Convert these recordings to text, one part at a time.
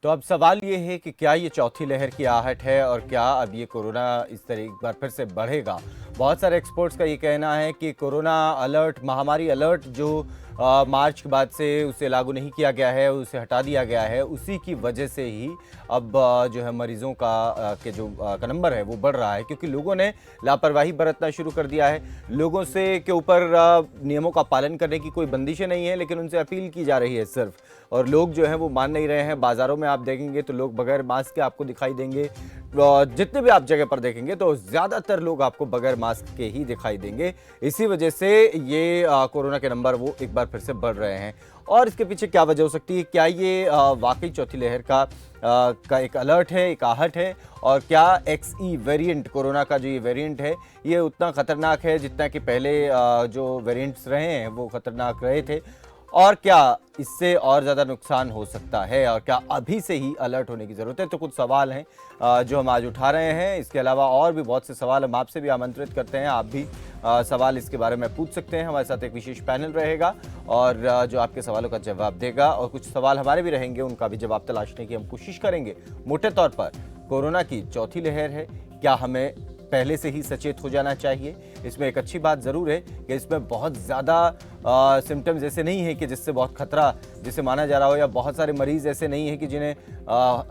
तो अब सवाल ये है कि क्या ये चौथी लहर की आहट है और क्या अब ये कोरोना इस तरह एक बार फिर से बढ़ेगा। बहुत सारे एक्सपर्ट्स का ये कहना है कि कोरोना अलर्ट, महामारी अलर्ट जो मार्च के बाद से उसे लागू नहीं किया गया है, उसे हटा दिया गया है, उसी की वजह से ही अब जो है मरीजों का नंबर है वो बढ़ रहा है, क्योंकि लोगों ने लापरवाही बरतना शुरू कर दिया है। लोगों से के ऊपर नियमों का पालन करने की कोई बंदिशें नहीं है, लेकिन उनसे अपील की जा रही है सिर्फ, और लोग जो हैं वो मान नहीं रहे हैं। बाज़ारों में आप देखेंगे तो लोग बगैर मास्क के आपको दिखाई देंगे। जितने भी आप जगह पर देखेंगे तो ज़्यादातर लोग आपको बगैर मास्क के ही दिखाई देंगे। इसी वजह से ये कोरोना के नंबर वो एक बार फिर से बढ़ रहे हैं। और इसके पीछे क्या वजह हो सकती है? क्या ये वाकई चौथी लहर का एक अलर्ट है, एक आहट है? और क्या XE वेरिएंट, कोरोना का जो ये वेरिएंट है, ये उतना खतरनाक है जितना कि पहले जो वेरिएंट्स रहे हैं वो खतरनाक रहे थे? और क्या इससे और ज़्यादा नुकसान हो सकता है? और क्या अभी से ही अलर्ट होने की ज़रूरत है? तो कुछ सवाल हैं जो हम आज उठा रहे हैं। इसके अलावा और भी बहुत से सवाल हम आपसे भी आमंत्रित करते हैं। आप भी सवाल इसके बारे में पूछ सकते हैं। हमारे साथ एक विशेष पैनल रहेगा और जो आपके सवालों का जवाब देगा, और कुछ सवाल हमारे भी रहेंगे, उनका भी जवाब तलाशने की हम कोशिश करेंगे। मोटे तौर पर कोरोना की चौथी लहर है, क्या हमें पहले से ही सचेत हो जाना चाहिए? इसमें एक अच्छी बात ज़रूर है कि इसमें बहुत ज़्यादा सिम्टम्स ऐसे नहीं है कि जिससे बहुत खतरा जिसे माना जा रहा हो, या बहुत सारे मरीज़ ऐसे नहीं है कि जिन्हें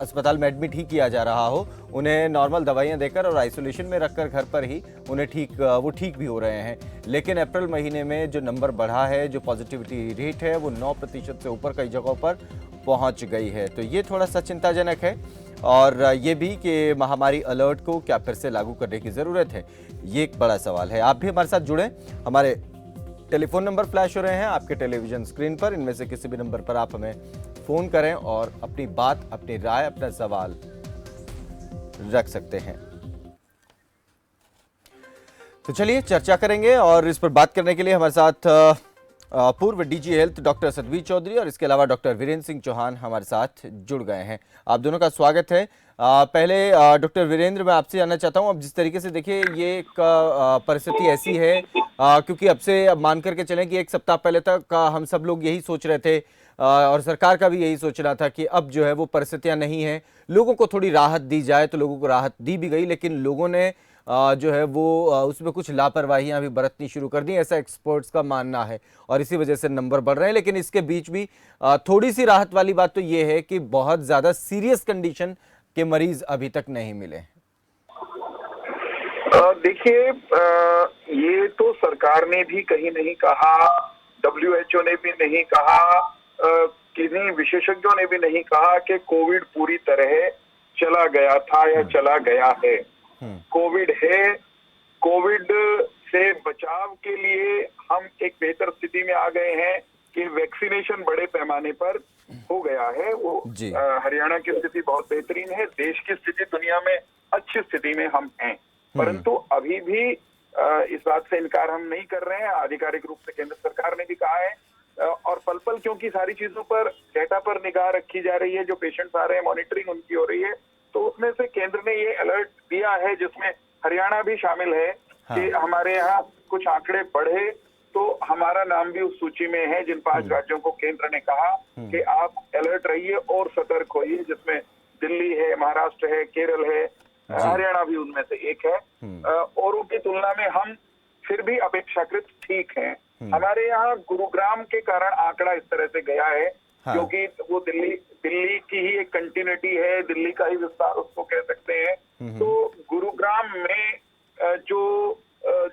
अस्पताल में एडमिट ही किया जा रहा हो। उन्हें नॉर्मल दवाइयाँ देकर और आइसोलेशन में रखकर घर पर ही उन्हें वो ठीक भी हो रहे हैं। लेकिन अप्रैल महीने में जो नंबर बढ़ा है, जो पॉजिटिविटी रेट है, वो 9% से ऊपर कई जगहों पर पहुंच गई है। तो ये थोड़ा सा चिंताजनक है। और ये भी कि महामारी अलर्ट को क्या फिर से लागू करने की ज़रूरत है, ये एक बड़ा सवाल है। आप भी हमारे साथ जुड़ें। हमारे टेलीफोन नंबर फ्लैश हो रहे हैं आपके टेलीविज़न स्क्रीन पर। इनमें से किसी भी नंबर पर आप हमें फ़ोन करें और अपनी बात, अपनी राय, अपना सवाल रख सकते हैं। तो चलिए चर्चा करेंगे, और इस पर बात करने के लिए हमारे साथ पूर्व DG health doctor Satvir Chaudhary और इसके अलावा डॉक्टर वीरेंद्र सिंह चौहान हमारे साथ जुड़ गए हैं। आप दोनों का स्वागत है। पहले डॉक्टर वीरेंद्र, मैं आपसे जानना चाहता हूं, अब जिस तरीके से देखिए ये एक परिस्थिति ऐसी है, क्योंकि अब मान करके चलें कि एक सप्ताह पहले तक हम सब लोग यही सोच रहे थे, और सरकार का भी यही सोच रहा था कि अब जो है वो परिस्थितियां नहीं है, लोगों को थोड़ी राहत दी जाए। तो लोगों को राहत दी भी गई, लेकिन लोगों ने जो है वो उसमें कुछ लापरवाहियां भी बरतनी शुरू कर दी, ऐसा एक्सपर्ट्स का मानना है, और इसी वजह से नंबर बढ़ रहे हैं। लेकिन इसके बीच भी थोड़ी सी राहत वाली बात तो ये है कि बहुत ज़्यादा सीरियस कंडीशन के मरीज अभी तक नहीं मिले। देखिए, ये तो सरकार ने भी कहीं नहीं कहा, WHO ने भी नहीं कहा, किन्हीं विशेषज्ञों ने भी नहीं कहा कि कोविड पूरी तरह चला गया था या चला गया है। कोविड है। कोविड से बचाव के लिए हम एक बेहतर स्थिति में आ गए हैं कि वैक्सीनेशन बड़े पैमाने पर हो गया है। वो हरियाणा की स्थिति बहुत बेहतरीन है, देश की स्थिति दुनिया में अच्छी स्थिति में हम हैं। परंतु अभी भी इस बात से इनकार हम नहीं कर रहे हैं। आधिकारिक रूप से केंद्र सरकार ने भी कहा है, और पल पल क्योंकि सारी चीजों पर, डेटा पर निगाह रखी जा रही है, जो पेशेंट्स आ रहे हैं मॉनिटरिंग उनकी हो रही है, तो उसमें से केंद्र ने ये अलर्ट दिया है, जिसमें हरियाणा भी शामिल है, कि हमारे यहाँ कुछ आंकड़े बढ़े तो हमारा नाम भी उस सूची में है, जिन 5 राज्यों को केंद्र ने कहा कि आप अलर्ट रहिए और सतर्क होइए, जिसमें दिल्ली है, महाराष्ट्र है, केरल है, हरियाणा भी उनमें से एक है। औरों की तुलना में हम फिर भी अपेक्षाकृत ठीक हैं। हमारे यहाँ गुरुग्राम के कारण आंकड़ा इस तरह से गया है, क्योंकि वो दिल्ली की ही एक कंटिन्यूटी है, दिल्ली का ही विस्तार उसको कह सकते हैं। तो गुरुग्राम में जो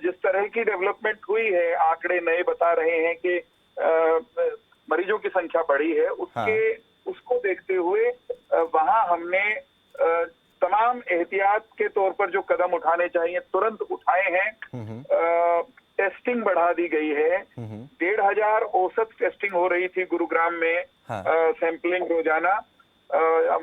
जिस तरह की डेवलपमेंट हुई है, आंकड़े नए बता रहे हैं कि मरीजों की संख्या बढ़ी है, उसको देखते हुए वहां हमने तमाम एहतियात के तौर पर जो कदम उठाने चाहिए तुरंत उठाए हैं। टेस्टिंग बढ़ा दी गई है। 1500 औसत टेस्टिंग हो रही थी गुरुग्राम में, सैंपलिंग रोजाना।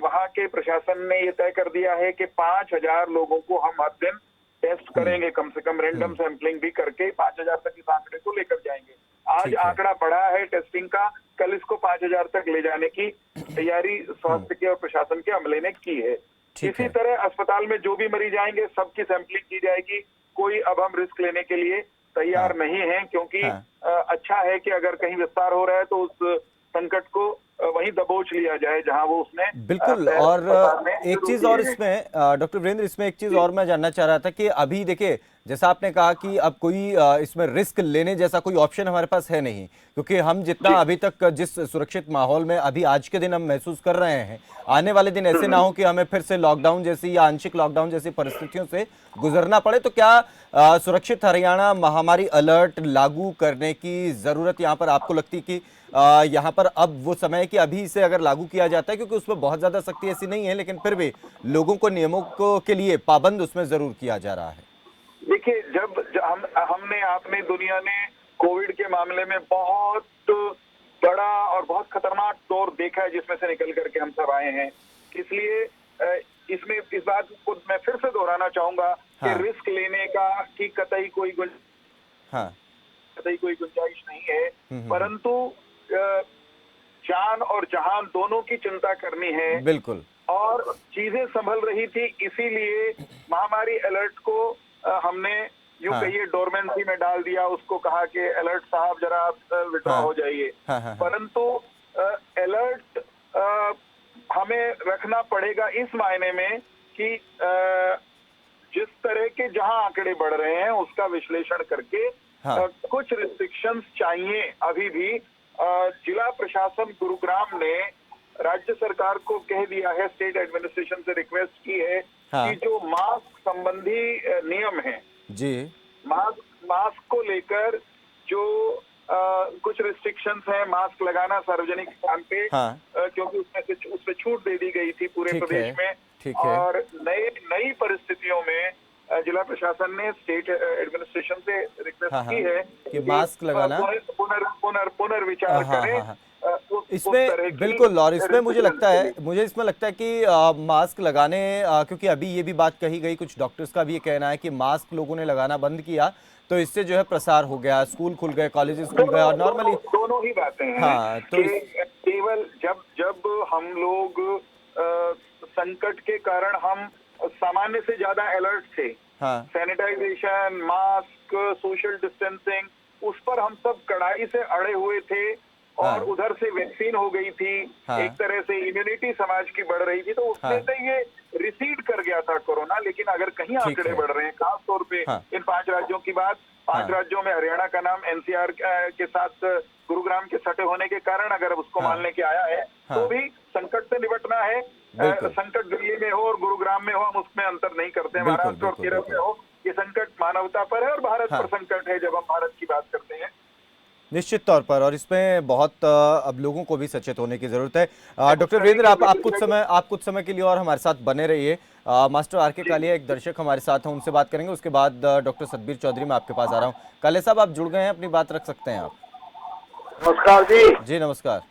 वहां के प्रशासन ने ये तय कर दिया है कि 5000 लोगों को हम हर दिन टेस्ट करेंगे, कम से कम रैंडम सैंपलिंग भी करके 5000 तक इस आंकड़े को लेकर जाएंगे। आज आंकड़ा बढ़ा है टेस्टिंग का, कल इसको 5000 तक ले जाने की तैयारी स्वास्थ्य के और प्रशासन के अमले ने की है। इसी तरह अस्पताल में जो भी मरीज आएंगे सबकी सैंपलिंग की जाएगी। कोई अब हम रिस्क लेने के लिए तैयार नहीं है, क्योंकि अच्छा है कि अगर कहीं विस्तार हो रहा है तो उस संकट को वहीं दबोच लिया जाए जहां वो उसने बिल्कुल। पैर और पसारने एक शुरू चीज किए और हैं। इसमें डॉक्टर वीरेंद्र, इसमें एक चीज और मैं जानना चाह रहा था कि अभी देखिए, जैसा आपने कहा कि अब कोई इसमें रिस्क लेने जैसा कोई ऑप्शन हमारे पास है नहीं, क्योंकि हम जितना जी। अभी तक जिस सुरक्षित माहौल में अभी आज के दिन हम महसूस कर रहे हैं, आने वाले दिन ऐसे ना हम्म। हो कि हमें फिर से लॉकडाउन जैसी या आंशिक लॉकडाउन जैसी परिस्थितियों से गुजरना पड़े। तो क्या सुरक्षित हरियाणा महामारी अलर्ट लागू करने की जरूरत यहाँ पर आपको लगती कि यहाँ पर अब वो समय है कि अभी इसे अगर लागू किया जाता है, क्योंकि उसमें बहुत ज्यादा सख्ती ऐसी नहीं है, लेकिन फिर भी लोगों को नियमों को के लिए पाबंद उसमें जरूर किया जा रहा है। देखिए, जब हमने आपने दुनिया ने कोविड के मामले में बहुत बड़ा और बहुत खतरनाक दौर देखा है जिसमें से निकल करके हम सब आए हैं। इसलिए इसमें इस बात को मैं फिर से दोहराना चाहूंगा हाँ। कि रिस्क लेने का की हाँ। कतई कोई गुंजाइश नहीं है। हम्म। परंतु जान और जहान दोनों की चिंता करनी है बिल्कुल। और चीजें संभल रही थी, इसीलिए महामारी अलर्ट को हमने यूं हाँ। कहिए डोरमेंसी में डाल दिया। उसको कहा कि अलर्ट साहब जरा आप विड्रॉ हाँ। हो जाइए। हाँ। हाँ। हाँ। परंतु अलर्ट हमें रखना पड़ेगा इस मायने में कि जिस तरह के जहां आंकड़े बढ़ रहे हैं उसका विश्लेषण करके हाँ। कुछ रिस्ट्रिक्शंस चाहिए अभी भी। जिला प्रशासन गुरुग्राम ने राज्य सरकार को कह दिया है, स्टेट एडमिनिस्ट्रेशन से रिक्वेस्ट की है हाँ। कि जो मास्क संबंधी नियम है, जी। मास्क को लेकर जो कुछ रिस्ट्रिक्शंस हैं, मास्क लगाना सार्वजनिक स्थान पे, हाँ। क्योंकि उसमें छूट दे दी गई थी पूरे ठीक प्रदेश है। में। ठीक है। और नई परिस्थितियों में जिला प्रशासन ने स्टेट एडमिनिस्ट्रेशन से रिक्वेस्ट हाँ। हाँ। की है कि मास्क लगाना पुनर्विचार हाँ। करें हाँ। हाँ। उस तरह इसमें की बिल्कुल। और इसमें मुझे restrictions लगता के है लिए। मुझे लगता है कि मास्क लगाने, क्योंकि अभी ये भी बात कही गई, कुछ डॉक्टर्स का भी ये कहना है कि मास्क लोगों ने लगाना बंद किया तो इससे जो है प्रसार हो गया, स्कूल खुल गए, कॉलेजेस खुल गए, और नॉर्मली दोनों ही बातें हैं हाँ। तो कि केवल जब हम लोग संकट के कारण हम सामान्य से ज्यादा अलर्ट थे, हाँ। सैनिटाइजेशन, मास्क, सोशल डिस्टेंसिंग, उस पर हम सब कड़ाई से अड़े हुए थे। और हाँ। उधर से वैक्सीन हो गई थी, हाँ। एक तरह से इम्यूनिटी समाज की बढ़ रही थी, तो उसमें हाँ। से ये रिसीड कर गया था कोरोना। लेकिन अगर कहीं ठीक आंकड़े है। बढ़ रहे हैं, खास तौर पे हाँ। इन 5 राज्यों की बात, 5 हाँ। राज्यों में हरियाणा का नाम एनसीआर के साथ गुरुग्राम के सटे होने के कारण अगर उसको हाँ। मान लेके आया है, हाँ। तो भी संकट से निपटना है। बिल्कुल। संकट दिल्ली में हो और गुरुग्राम में हो, हम उसमें अंतर नहीं करते हैं। बिल्कुल, महाराष्ट्र और बिल्कुल, केरल में हो, ये संकट मानवता पर है और भारत हाँ। पर संकट है जब हम भारत की बात करते हैं। निश्चित तौर पर। और इसमें बहुत अब लोगों को भी सचेत होने की जरूरत है। डॉक्टर वीरेंद्र, आप कुछ समय के लिए और हमारे साथ बने रहिए। मास्टर आर के कालिया एक दर्शक हमारे साथ हैं, उनसे बात करेंगे। उसके बाद डॉक्टर सतबीर चौधरी, मैं आपके पास आ रहा हूँ। कालिया साहब, आप जुड़ गए हैं, अपनी बात रख सकते हैं आप। नमस्कार जी। जी नमस्कार।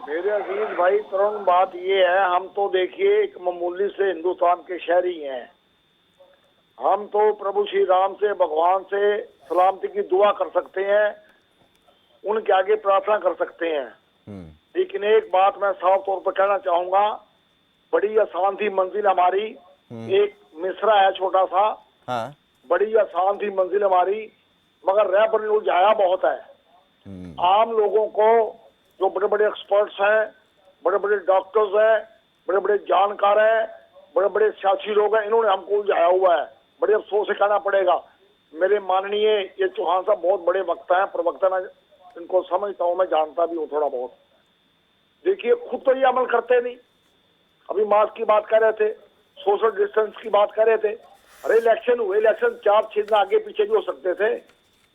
मेरे अजीज भाई, तुरंत बात ये है, हम तो देखिए एक मामूली से हिंदुस्तान के शहरी हैं। हम तो प्रभु श्री राम से, भगवान से सलामती की दुआ कर सकते हैं, उनके आगे प्रार्थना कर सकते हैं। लेकिन एक बात मैं साफ तौर पर कहना चाहूंगा, बड़ी आसान थी मंजिल हमारी, एक मिसरा है छोटा सा। हाँ। बड़ी आसान थी मंजिल हमारी, मगर रैबर ने उलझाया बहुत है। आम लोगों को, जो बड़े बड़े एक्सपर्ट्स हैं, बड़े बड़े डॉक्टर्स हैं, बड़े बड़े जानकार हैं, बड़े बड़े सियासी लोग हैं, इन्होंने हमको उलझाया हुआ है। बड़े अफसोस से कहना पड़ेगा। मेरे माननीय ये चौहान साहब बहुत बड़े वक्ता हैं, प्रवक्ता, मैं इनको समझता हूँ, मैं जानता भी हूँ थोड़ा बहुत। देखिए, खुद तो ये अमल करते नहीं। अभी मास्क की बात कर रहे थे, सोशल डिस्टेंस की बात कर रहे थे। अरे इलेक्शन हुए, इलेक्शन 4-6 दिन आगे पीछे भी हो सकते थे,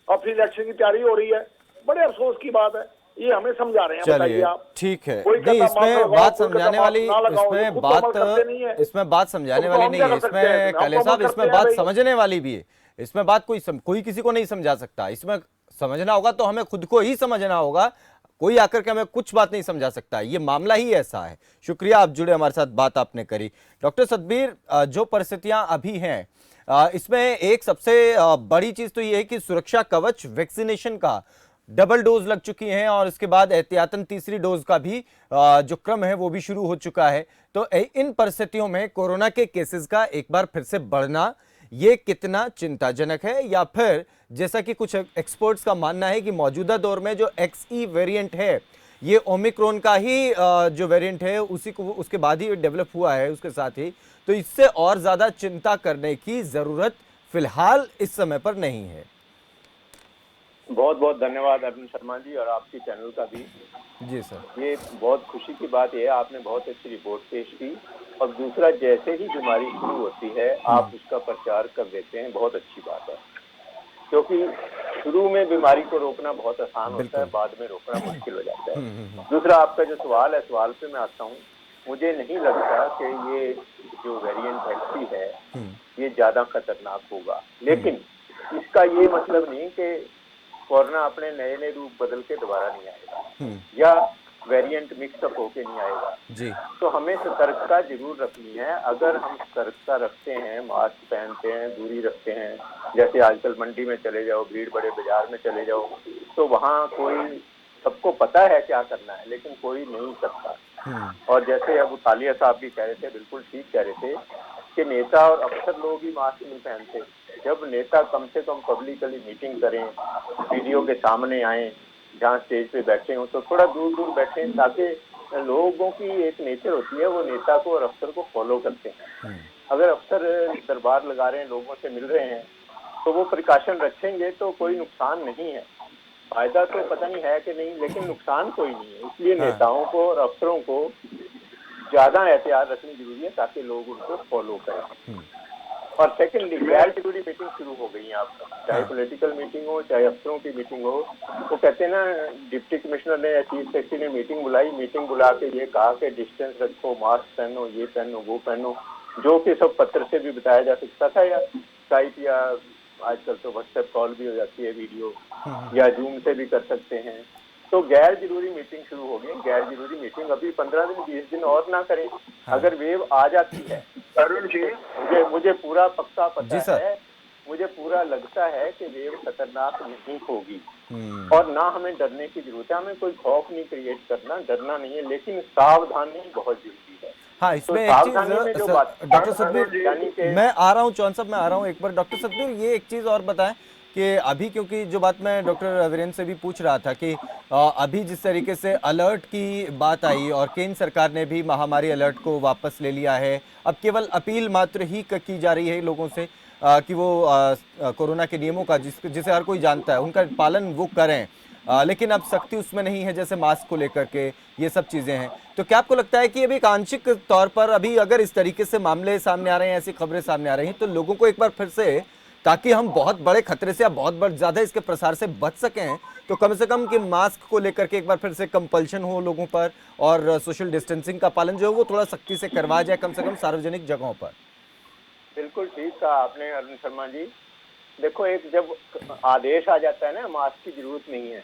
अब फिर इलेक्शन की तैयारी हो रही है। बड़े अफसोस की बात है, ये हमें समझा रहे हैं। बताइए आप। ठीक है। कोई नहीं, इसमें बात समझाने वाली, इसमें बात समझाने वाली नहीं है। इसमें कालिया साहब, इसमें बात समझने वाली भी है। इसमें बात कोई किसी को नहीं समझा सकता। इसमें समझना होगा तो हमें खुद को ही समझना होगा, कोई आकर के हमें कुछ बात नहीं समझा सकता। ये मामला ही ऐसा है। शुक्रिया, आप जुड़े हमारे साथ, बात आपने करी। डॉक्टर सतबीर, जो परिस्थितियां अभी हैं, इसमें एक सबसे बड़ी चीज तो ये है कि सुरक्षा कवच वैक्सीनेशन का डबल डोज लग चुकी हैं, और इसके बाद एहतियातन तीसरी डोज का भी जो क्रम है वो भी शुरू हो चुका है। तो इन परिस्थितियों में कोरोना के केसेस का एक बार फिर से बढ़ना, ये कितना चिंताजनक है? या फिर जैसा कि कुछ एक्सपर्ट्स का मानना है कि मौजूदा दौर में जो XE वेरिएंट है, ये ओमिक्रॉन का ही जो वेरिएंट है उसी को उसके बाद ही डेवलप हुआ है उसके साथ ही, तो इससे और ज़्यादा चिंता करने की ज़रूरत फिलहाल इस समय पर नहीं है। बहुत बहुत धन्यवाद अरुण शर्मा जी, और आपके चैनल का भी। जी सर। ये बहुत खुशी की बात है, आपने बहुत अच्छी रिपोर्ट पेश की। और दूसरा, जैसे ही बीमारी शुरू होती है आप उसका प्रचार कर देते हैं, बहुत अच्छी बात है, क्योंकि शुरू में बीमारी को रोकना बहुत आसान होता है, बाद में रोकना मुश्किल हो जाता है। दूसरा, आपका जो सवाल है, सवाल पे मैं आता हूँ। मुझे नहीं लगता कि ये जो वेरिएंट एक्सी है ये ज्यादा खतरनाक होगा, लेकिन इसका ये मतलब नहीं कि कोरोना अपने नए नए रूप बदल के दोबारा नहीं आएगा या वेरिएंट मिक्सअप होके नहीं आएगा जी। तो हमें सतर्कता जरूर रखनी है। अगर हम सतर्कता रखते हैं, मास्क पहनते हैं, दूरी रखते हैं, जैसे आजकल मंडी में चले जाओ, भीड़ बड़े बाजार में चले जाओ, तो वहाँ कोई, सबको पता है क्या करना है, लेकिन कोई नहीं करता। और जैसे अब तालिया साहब भी कह रहे थे, बिल्कुल ठीक कह रहे थे कि नेता और अफसर लोग ही मास्क नहीं पहनते। जब नेता कम से कम पब्लिकली मीटिंग करें, वीडियो के सामने आए, जहाँ स्टेज पे बैठे हो तो थोड़ा दूर दूर बैठे, ताकि लोगों की एक नेचर होती है, वो नेता को और अफसर को फॉलो करते हैं। अगर अफसर दरबार लगा रहे हैं, लोगों से मिल रहे हैं, तो वो प्रिकॉशन रखेंगे तो कोई नुकसान नहीं है। फायदा तो पता नहीं है कि नहीं, लेकिन नुकसान कोई नहीं है। इसलिए नेताओं को और अफसरों को ज्यादा एहतियात रखनी जरूरी है, ताकि लोग उनको फॉलो करें। और सेकेंडली, गैर जरूरी मीटिंग शुरू हो गई है आपका, चाहे पॉलिटिकल मीटिंग हो, चाहे अफसरों की मीटिंग हो। वो कहते हैं ना, डिप्टी कमिश्नर ने या चीफ सेक्रेटरी ने मीटिंग बुलाई, मीटिंग बुला के ये कहा कि डिस्टेंस रखो, मास्क पहनो, ये पहनो, वो पहनो, जो कि सब पत्र से भी बताया जा सकता था, या स्काइप, या आजकल तो व्हाट्सएप कॉल भी हो जाती है, वीडियो, या जूम से भी कर सकते हैं। तो गैर जरूरी मीटिंग शुरू हो गई। गैर जरूरी मीटिंग अभी 15 दिन 20 दिन और ना करें। अगर वेव आ जाती है, अरुण जी, मुझे पूरा पक्का जी पता सर। है, मुझे पूरा लगता है कि वेव खतरनाक नहीं होगी, और ना हमें डरने की जरूरत है। हमें कोई खौफ नहीं क्रिएट करना, डरना नहीं है, लेकिन सावधानी बहुत जरूरी है। हाँ, इसमें तो एक चीज सावधानी में जो बात, डॉक्टर सतबीर, यानी कि मैं आ रहा हूँ चौहान साहब, मैं आ रहा हूँ एक बार। डॉक्टर सतबीर, ये एक चीज और बताएं कि अभी, क्योंकि जो बात मैं डॉक्टर वीरेंद्र से भी पूछ रहा था कि अभी जिस तरीके से अलर्ट की बात आई और केंद्र सरकार ने भी महामारी अलर्ट को वापस ले लिया है, अब केवल अपील मात्र ही की जा रही है लोगों से कि वो कोरोना के नियमों का जिसे हर कोई जानता है उनका पालन वो करें, लेकिन अब सख्ती उसमें नहीं है, जैसे मास्क को लेकर के ये सब चीज़ें हैं। तो क्या आपको लगता है कि अभी एक आंशिक तौर पर अभी अगर इस तरीके से मामले सामने आ रहे हैं, ऐसी खबरें सामने आ रही हैं, तो लोगों को एक बार फिर से, ताकि हम बहुत बड़े खतरे से या बहुत ज़्यादा इसके प्रसार से बच सकें, तो कम से कम कि मास्क को लेकर के एक बार फिर से कंपल्शन हो लोगों पर, और सोशल डिस्टेंसिंग का पालन जो है वो थोड़ा सख्ती से करवाया जाए, कम से कम सार्वजनिक जगहों पर। बिल्कुल ठीक कहा आपने अरुण शर्मा जी। देखो, एक जब आदेश आ जाता है ना, मास्क की जरूरत नहीं है,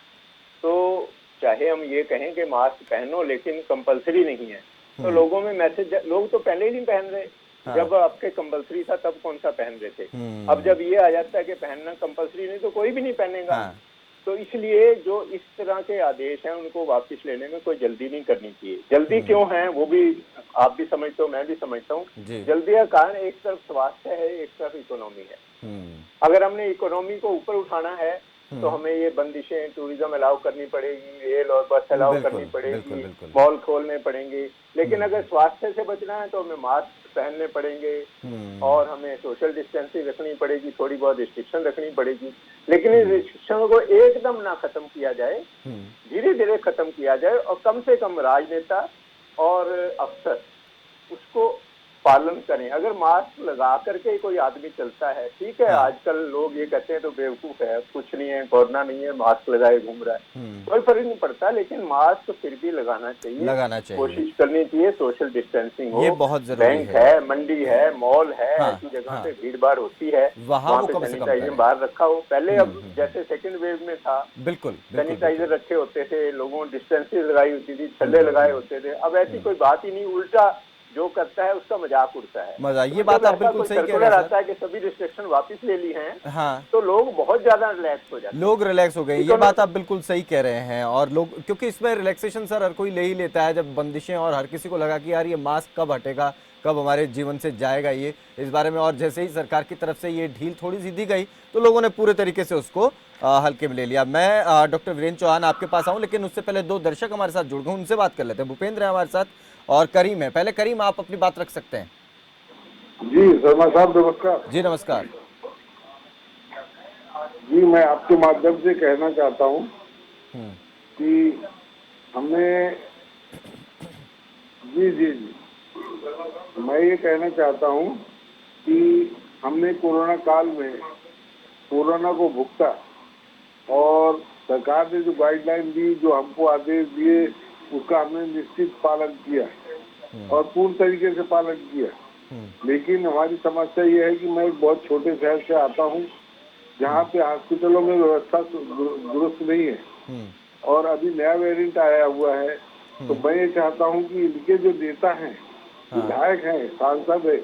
तो चाहे हम ये कहें कि मास्क पहनो, लेकिन कंपलसरी नहीं है, तो लोगों में मैसेज, लोग तो पहले ही नहीं पहन रहे। जब आपके कंपलसरी था तब कौन सा पहन रहे थे। अब जब ये आ जाता है कि पहनना कंपलसरी नहीं, तो कोई भी नहीं पहनेगा। तो इसलिए जो इस तरह के आदेश हैं उनको वापस लेने में कोई जल्दी नहीं करनी चाहिए। जल्दी क्यों है वो भी आप भी समझते हो, मैं भी समझता हूँ। जल्दी का कारण एक तरफ स्वास्थ्य है, एक तरफ इकोनॉमी है। अगर हमने इकोनॉमी को ऊपर उठाना है तो हमें ये बंदिशें, टूरिज्म अलाउ करनी पड़ेगी, रेल और बस अलाउ करनी पड़ेगी, मॉल खोलने पड़ेंगे। लेकिन अगर स्वास्थ्य से बचना है तो हमें मास्क पहनने पड़ेंगे और हमें सोशल डिस्टेंसिंग रखनी पड़ेगी, थोड़ी बहुत रिस्ट्रिक्शन रखनी पड़ेगी। लेकिन इन रिस्ट्रिक्शन को एकदम ना खत्म किया जाए, धीरे धीरे खत्म किया जाए, और कम से कम राजनेता और अफसर उसको पालन करें। अगर मास्क लगा करके कोई आदमी चलता है, ठीक है, आजकल लोग ये कहते हैं तो बेवकूफ है, कुछ नहीं है, कोरोना नहीं है, मास्क लगाए घूम रहा है, कोई फर्क नहीं पड़ता, लेकिन मास्क फिर भी लगाना चाहिए, कोशिश करनी चाहिए, सोशल डिस्टेंसिंग हो। ये बहुत जरूरी बैंक है, मंडी है, मॉल है, ऐसी जगह पे भीड़ भाड़ होती है, वहाँ पे सैनिटाइजर बाहर रखा हो। पहले अब जैसे सेकेंड वेव में था, बिल्कुल सैनिटाइजर रखे होते थे, लोगों ने डिस्टेंसिंग लगाई होती थी, छल्ले लगाए होते थे। अब ऐसी कोई बात ही नहीं, उल्टा जो करता है उसका मजाक उड़ता है। मजाक, ये बात आप बिल्कुल सही कह रहे हैं। आता है कि सभी रिस्ट्रिक्शन वापस ले ली हैं, तो लोग बहुत ज्यादा रिलैक्स हो जाते हैं। लोग रिलैक्स हो गए, ये बात आप बिल्कुल सही कह रहे हैं। और लोग, क्योंकि इसमें रिलैक्सेशन सर हर कोई ले ही लेता है, जब बंदिशें और हर किसी को लगा कि यार ये मास्क कब हटेगा, कब हमारे जीवन से जाएगा ये, इस बारे में। और जैसे ही सरकार की तरफ से ये ढील थोड़ी सी दी गई तो लोगों ने पूरे तरीके से उसको हल्के में ले लिया। मैं डॉक्टर वीरेंद्र चौहान आपके पास आऊँ, लेकिन उससे पहले दो दर्शक हमारे साथ जुड़ गए, उनसे बात कर लेते हैं। भूपेंद्र है हमारे साथ और करीम है। पहले करीम, आप अपनी बात रख सकते हैं। जी शर्मा साहब नमस्कार। जी नमस्कार। जी मैं आपके माध्यम से कहना चाहता हूँ कि हमने जी मैं ये कहना चाहता हूँ कि हमने कोरोना काल में कोरोना को भुगता और सरकार ने जो गाइडलाइन दी, जो हमको आदेश दिए, उसका हमने निश्चित पालन किया और पूर्ण तरीके से पालन किया। लेकिन हमारी समस्या ये है कि मैं एक बहुत छोटे शहर से आता हूँ जहाँ पे हॉस्पिटलों में व्यवस्था दुरुस्त नहीं है और अभी नया वेरिएंट आया हुआ है। तो मैं ये चाहता हूँ कि इनके जो नेता हैं, विधायक हैं, सांसद है,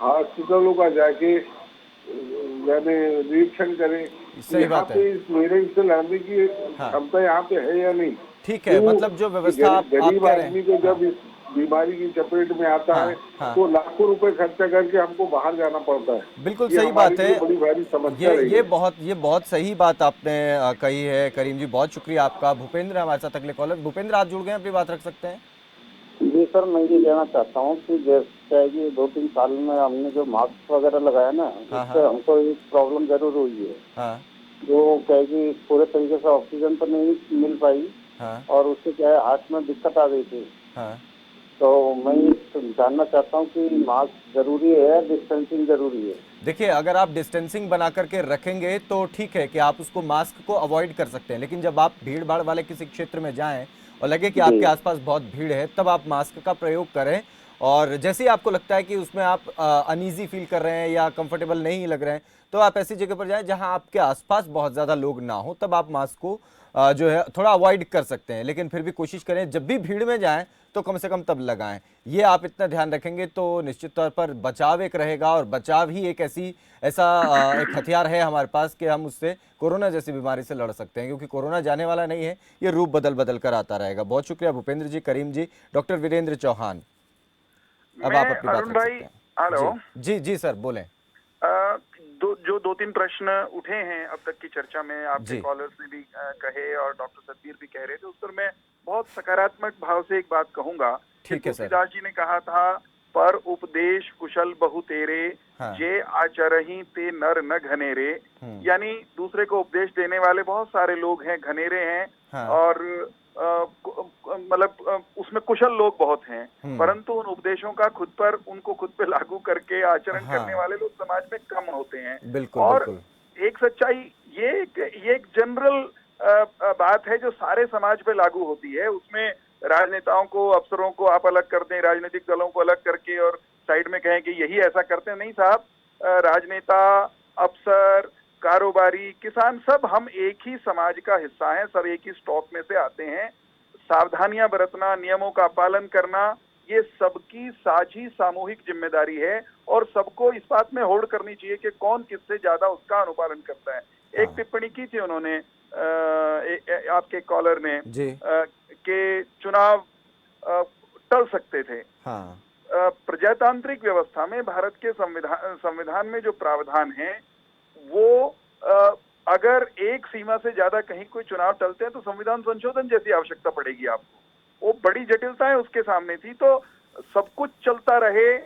हॉस्पिटलों का जाके यानी निरीक्षण करें। सही बात है। इस वेरिएंट से लड़ने की क्षमता यहाँ पे है या नहीं। ठीक है, मतलब जो व्यवस्था आप गरीब कह रहे आदमी को जब इस बीमारी की चपेट में आता है तो लाखों रुपए खर्चा करके हमको बाहर जाना पड़ता है। बिल्कुल सही बात है। बड़ी भारी समस्या ये बहुत सही बात आपने कही है करीम जी, बहुत शुक्रिया आपका। भूपेंद्र हमारे साथ अगले कॉलर। भूपेंद्र आप जुड़ गए, अपनी बात रख सकते हैं। जी सर, मैं ये कहना चाहता हूँ कि जैसे कि 2-3 साल में हमने जो मास्क वगैरह लगाया ना, उससे हमको एक प्रॉब्लम जरूर हुई है। जो क्या है कि पूरे तरीके से ऑक्सीजन तो नहीं मिल पाई और उससे क्या है हार्ट में दिक्कत आ गई थी। तो मैं जानना चाहता हूँ कि मास्क जरूरी है, डिस्टेंसिंग जरूरी है। देखिए, अगर आप डिस्टेंसिंग बना करके रखेंगे तो ठीक है कि आप उसको मास्क को अवॉइड कर सकते हैं, लेकिन जब आप भीड़ भाड़ वाले किसी क्षेत्र में जाएं और लगे कि आपके आसपास बहुत भीड़ है, तब आप मास्क का प्रयोग करें। और जैसे ही आपको लगता है कि उसमें आप अनईजी फील कर रहे हैं या कंफर्टेबल नहीं लग रहे हैं, तो आप ऐसी जगह पर जाएं जहां आपके आसपास बहुत ज़्यादा लोग ना हो, तब आप मास्क को जो है थोड़ा अवॉइड कर सकते हैं। लेकिन फिर भी कोशिश करें जब भी भीड़ में जाएं तो कम से कम तब लगाएं। ये आप इतना ध्यान रखेंगे तो निश्चित तौर पर बचाव एक रहेगा, और बचाव ही एक एक हथियार है हमारे पास कि हम उससे कोरोना जैसी बीमारी से लड़ सकते हैं, क्योंकि कोरोना जाने वाला नहीं है, ये रूप बदल बदल कर आता रहेगा। बहुत शुक्रिया भूपेंद्र जी, करीम जी। डॉक्टर वीरेंद्र चौहान, अब आप अपनी बात रख सकते हैं। हेलो जी सर बोलें। जो 2-3 प्रश्न उठे हैं अब तक की चर्चा में, आपके कॉलर्स ने भी कहे और डॉक्टर सतबीर भी कह रहे थे, उस पर मैं बहुत सकारात्मक भाव से एक बात कहूंगा। ठीक है सर। तुलसीदास जी ने कहा था, पर उपदेश कुशल बहु तेरे, जे आचरहि ते नर न घनेरे। यानी दूसरे को उपदेश देने वाले बहुत सारे लोग हैं, घनेरे हैं और मतलब उसमें कुशल लोग बहुत हैं, परंतु उन उपदेशों का उनको खुद पे लागू करके आचरण करने वाले लोग समाज में कम होते हैं। और एक सच्चाई ये एक जनरल बात है जो सारे समाज पे लागू होती है। उसमें राजनेताओं को, अफसरों को आप अलग कर दें, राजनीतिक दलों को अलग करके और साइड में कहें कि यही ऐसा करते हैं, नहीं साहब। राजनेता, अफसर, कारोबारी, किसान, सब हम एक ही समाज का हिस्सा हैं, सब एक ही स्टॉक में से आते हैं। सावधानियां बरतना, नियमों का पालन करना, ये सबकी साझी सामूहिक जिम्मेदारी है और सबको इस बात में होड़ करनी चाहिए कि कौन किससे ज्यादा उसका अनुपालन करता है। एक टिप्पणी की थी उन्होंने आपके कॉलर ने कि चुनाव टल सकते थे। प्रजातांत्रिक व्यवस्था में भारत के संविधान में जो प्रावधान है वो अगर एक सीमा से ज्यादा कहीं कोई चुनाव टलते हैं तो संविधान संशोधन जैसी आवश्यकता पड़ेगी आपको। वो बड़ी जटिलताएं उसके सामने थी, तो सब कुछ चलता रहे।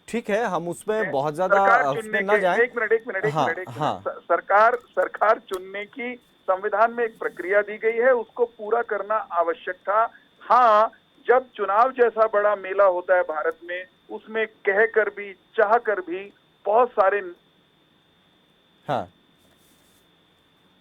ठीक है, हम उसमें बहुत ज्यादा उसमें ना जाएं। एक मिनट। सरकार चुनने की संविधान में एक प्रक्रिया दी गई है, उसको पूरा करना आवश्यक था। हाँ, जब चुनाव जैसा बड़ा मेला होता है भारत में, उसमें कह कर भी, चाह कर भी बहुत सारे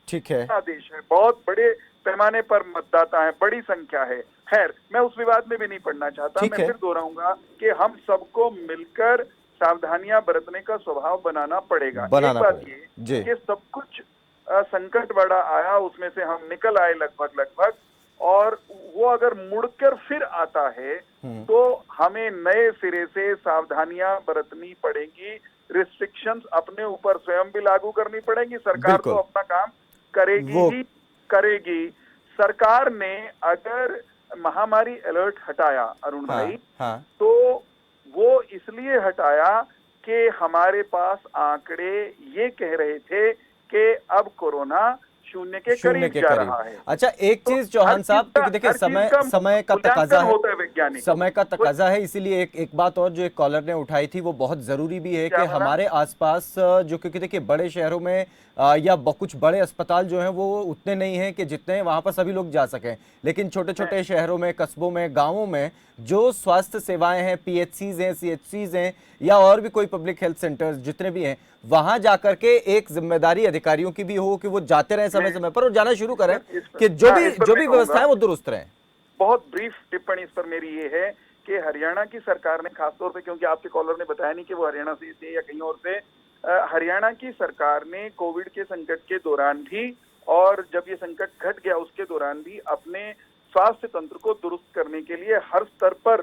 ठीक है देश है, बहुत बड़े पैमाने पर मतदाता है, बड़ी संख्या है। खैर, मैं उस विवाद में भी नहीं पड़ना चाहता। मैं फिर दोहराऊंगा कि हम सबको मिलकर सावधानियां बरतने का स्वभाव बनाना पड़ेगा। एक बात ये कि सब कुछ संकट बड़ा आया, उसमें से हम निकल आए लगभग, और वो अगर मुड़कर फिर आता है तो हमें नए सिरे से सावधानियां बरतनी पड़ेंगी। रिस्ट्रिक्शंस अपने ऊपर स्वयं भी लागू करनी पड़ेंगी। सरकार तो अपना काम करेगी। सरकार ने अगर महामारी अलर्ट हटाया, अरुण भाई, तो वो हटाया कि हमारे पास आंकड़े ये कह रहे थे कि अब कोरोना शून्य के करीब जा रहा है। अच्छा, एक चीज चौहान साहब, क्योंकि देखिए समय का तकाजा है, होता है वैज्ञानिक समय का तकाजा है, इसीलिए एक बात और जो एक कॉलर ने उठाई थी वो बहुत जरूरी भी है कि हमारे आसपास जो, क्योंकि देखिए बड़े शहरों में या कुछ बड़े अस्पताल जो हैं वो उतने नहीं हैं कि जितने वहां पर सभी लोग जा सकें, लेकिन छोटे छोटे शहरों में, कस्बों में, गाँवों में जो स्वास्थ्य सेवाएं हैं, PHCs हैं, CHCs हैं या और भी कोई पब्लिक हेल्थ सेंटर्स जितने भी हैं, वहां जाकर के एक जिम्मेदारी अधिकारियों की भी हो कि वो जाते रहें समय समय पर और जाना शुरू करें कि जो भी व्यवस्था है वो दुरुस्त रहे। बहुत ब्रीफ टिप्पणी इस पर मेरी ये है कि हरियाणा की सरकार ने खासतौर पे, क्योंकि आपके कॉलर ने बताया नहीं कि वो हरियाणा से थे या कहीं और से, हरियाणा की सरकार ने कोविड के संकट के दौरान भी और जब ये संकट घट गया उसके दौरान भी अपने स्वास्थ्य तंत्र को दुरुस्त करने के लिए हर स्तर पर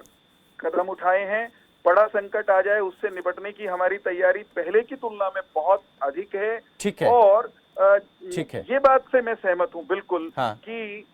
कदम उठाए हैं। बड़ा संकट आ जाए उससे निपटने की हमारी तैयारी पहले की तुलना में बहुत अधिक है। ठीक है। और ठीक है, ये बात से मैं सहमत हूं बिल्कुल। हाँ। कि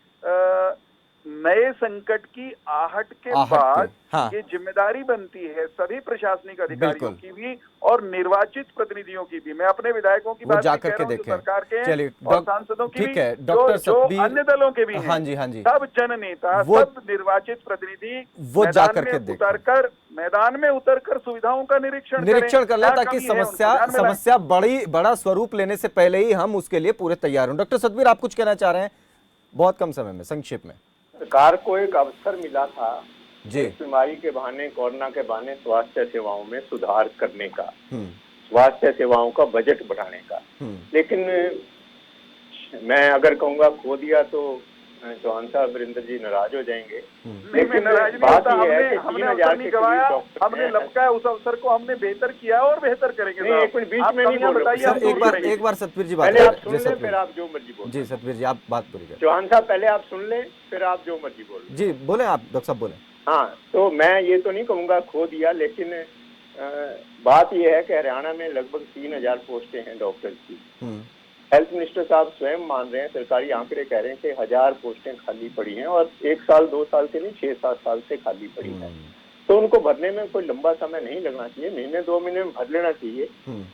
नए संकट की आहट के बाद हाँ। ये जिम्मेदारी बनती है सभी प्रशासनिक अधिकारियों की भी और निर्वाचित प्रतिनिधियों की भी। मैं अपने विधायकों की बात जाकर के देखें, सरकार के और सांसदों की ठीक है, भी, डॉक्टर जो अन्य दलों के भी हैं, हाँ जी, हाँ जी, सब जननेता, सब निर्वाचित प्रतिनिधि वो जाकर के मैदान में उतरकर सुविधाओं का निरीक्षण कर ले, ताकि समस्या बड़ा स्वरूप लेने से पहले ही हम उसके लिए पूरे तैयार हों। डॉक्टर सतबीर, आप कुछ कहना चाह रहे हैं बहुत कम समय में, संक्षेप में? सरकार को एक अवसर मिला था जी, इस बीमारी के बहाने, कोरोना के बहाने स्वास्थ्य सेवाओं में सुधार करने का, स्वास्थ्य सेवाओं का बजट बढ़ाने का। लेकिन मैं अगर कहूँगा खो दिया तो चौहान साहब, वीरेंद्र जी नाराज हो जाएंगे। लेकिन बात ये है कि 3000 के गवाया, हमने लपकाया उस अवसर को, हमने बेहतर किया और बेहतर करेंगे। नहीं, एक बीच में नहीं बताइए, एक बार सतबीर जी बात पहले आप सुन ले, फिर आप जो मर्जी बोलो। जी सतबीर जी, आप बात पूरी करें। चौहान साहब, पहले आप सुन ले, फिर आप जो मर्जी बोलो। जी बोले आप, डॉक्टर साहब बोले। हाँ, तो मैं ये तो नहीं कहूँगा खो दिया, लेकिन बात यह है कि हरियाणा में लगभग 3000 पोस्टें हैं डॉक्टर की। हेल्थ मिनिस्टर साहब स्वयं मान रहे हैं, सरकारी आंकड़े कह रहे हैं कि 1000 पोस्टें खाली पड़ी हैं और 1 साल 2 साल से नहीं, 6-7 साल से खाली पड़ी हैं। तो उनको भरने में कोई लंबा समय नहीं लगना चाहिए, महीने 2 महीने में भर लेना चाहिए।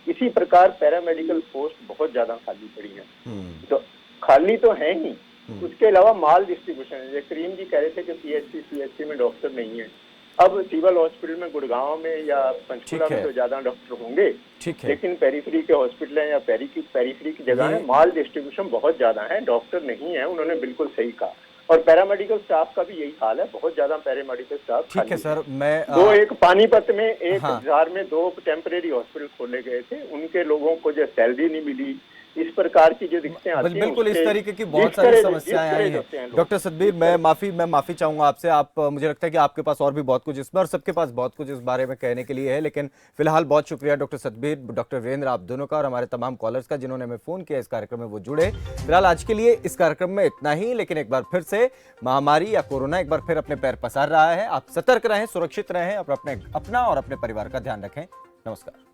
इसी प्रकार पैरामेडिकल पोस्ट बहुत ज्यादा खाली पड़ी हैं, तो खाली तो है ही, उसके अलावा माल डिस्ट्रीब्यूशन है। करीम जी कह रहे थे कि PHC CHC में डॉक्टर नहीं है। अब सिविल हॉस्पिटल में गुड़गांव में या पंचकुला में तो ज्यादा डॉक्टर होंगे, लेकिन पेरिफेरी के हॉस्पिटल है या पेरिफेरी की जगह है, माल डिस्ट्रीब्यूशन बहुत ज्यादा है, डॉक्टर नहीं है। उन्होंने बिल्कुल सही कहा। और पैरामेडिकल स्टाफ का भी यही हाल है, बहुत ज्यादा पैरामेडिकल स्टाफ। ठीक है सर, मैं एक पानीपत में 1000 में 2 टेम्परेरी हॉस्पिटल खोले गए थे, उनके लोगों को जो सैलरी नहीं मिली, इस प्रकार की जो दिक्कतें आती हैं, बिल्कुल इस तरीके की बहुत सारी समस्याएं आई हैं। डॉक्टर सतबीर, मैं माफी चाहूंगा आपसे। आप, मुझे लगता है कि आपके पास और भी बहुत कुछ इसमें और सबके पास बहुत कुछ इस बारे में कहने के लिए है, लेकिन फिलहाल बहुत शुक्रिया डॉक्टर सतबीर, डॉक्टर वीरेंद्र, आप दोनों का और हमारे तमाम कॉलर्स का जिन्होंने हमें फोन किया, इस कार्यक्रम में वो जुड़े। फिलहाल आज के लिए इस कार्यक्रम में इतना ही, लेकिन एक बार फिर से महामारी या कोरोना एक बार फिर अपने पैर पसार रहा है। आप सतर्क रहें, सुरक्षित रहें और अपना और अपने परिवार का ध्यान रखें। नमस्कार।